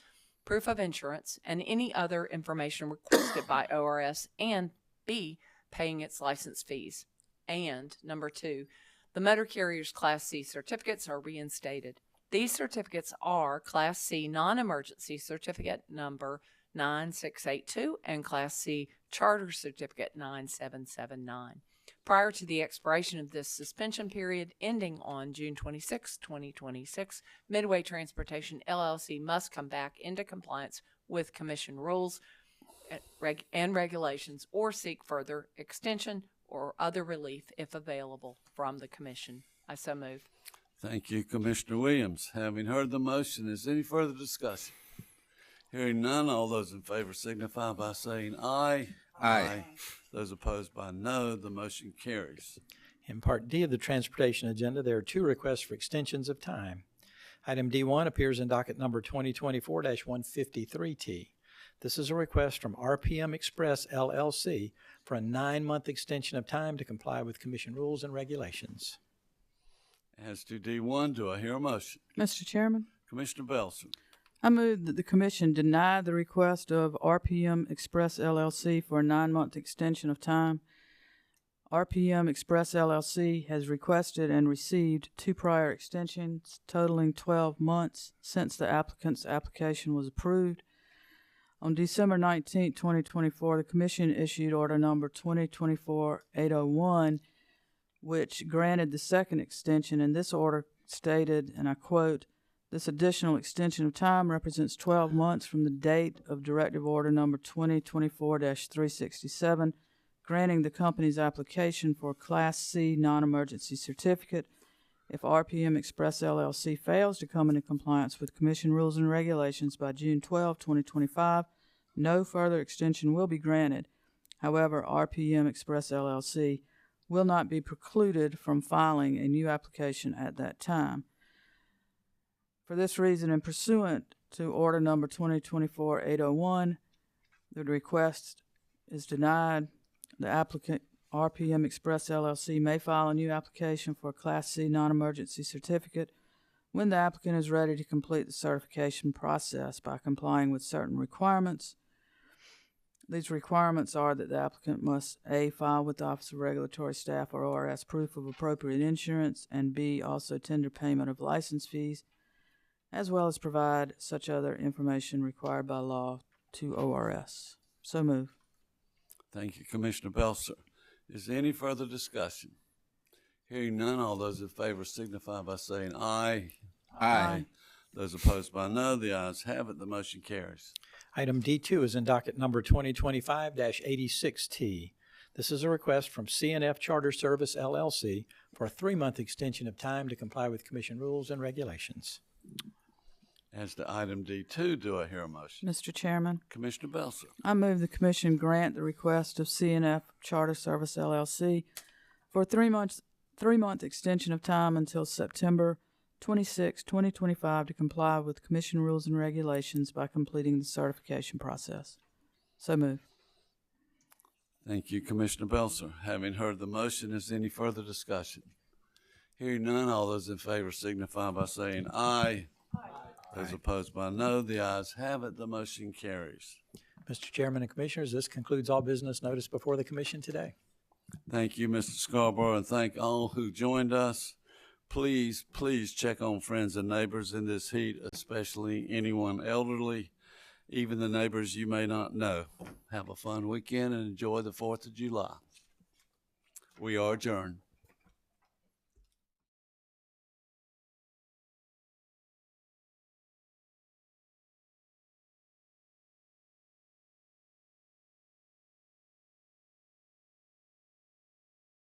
proof of insurance and any other information requested by ORS, and B, paying its license fees. And number two, the motor carrier's Class C certificates are reinstated. These certificates are Class C non-emergency certificate number 9682 and Class C charter certificate 9779. Prior to the expiration of this suspension period ending on June 26, 2026, Midway Transportation LLC must come back into compliance with Commission rules and regulations or seek further extension or other relief if available from the Commission. I so move. Thank you, Commissioner Williams. Having heard the motion, is there any further discussion? Hearing none, all those in favor signify by saying aye. Aye. Those opposed by no, the motion carries. In Part D of the transportation agenda, there are two requests for extensions of time. Item D1 appears in docket number 2024-153T. This is a request from RPM Express LLC for a 9-month extension of time to comply with Commission rules and regulations. As to D1, do I hear a motion? Mr. Chairman, Commissioner Belson. I move that the commission deny the request of RPM Express LLC for a 9-month extension of time. RPM Express LLC has requested and received 2 prior extensions totaling 12 months since the applicant's application was approved. On December 19, 2024, the commission issued order number 2024-801, which granted the second extension, and this order stated, and I quote, This additional extension of time represents 12 months from the date of Directive Order Number 2024-367, granting the company's application for Class C non-emergency certificate. If RPM Express LLC fails to come into compliance with Commission rules and regulations by June 12, 2025, no further extension will be granted. However, RPM Express LLC will not be precluded from filing a new application at that time. For this reason, and pursuant to Order Number 2024-801, the request is denied. The applicant, RPM Express LLC, may file a new application for a Class C non-emergency certificate when the applicant is ready to complete the certification process by complying with certain requirements. These requirements are that the applicant must A, file with the Office of Regulatory Staff or ORS proof of appropriate insurance, and B, also tender payment of license fees, as well as provide such other information required by law to ORS. So move. Thank you, Commissioner Belser. Is there any further discussion? Hearing none, all those in favor signify by saying aye. Aye. Those opposed by no, the ayes have it. The motion carries. Item D2 is in docket number 2025-86T. This is a request from CNF Charter Service LLC for a 3-month extension of time to comply with Commission rules and regulations. As to item D2, do I hear a motion? Mr. Chairman, Commissioner Belser. I move the Commission grant the request of CNF Charter Service LLC for a 3-month extension of time until September 26, 2025 to comply with Commission rules and regulations by completing the certification process. So move. Thank you, Commissioner Belser. Having heard the motion, is there any further discussion? Hearing none, all those in favor signify by saying aye. Those opposed by no, the ayes have it. The motion carries. Mr. Chairman and Commissioners, this concludes all business noticed before the Commission today. Thank you, Mr. Scarborough, and thank all who joined us. Please check on friends and neighbors in this heat, especially anyone elderly, even the neighbors you may not know. Have a fun weekend and enjoy the 4th of July. We are adjourned.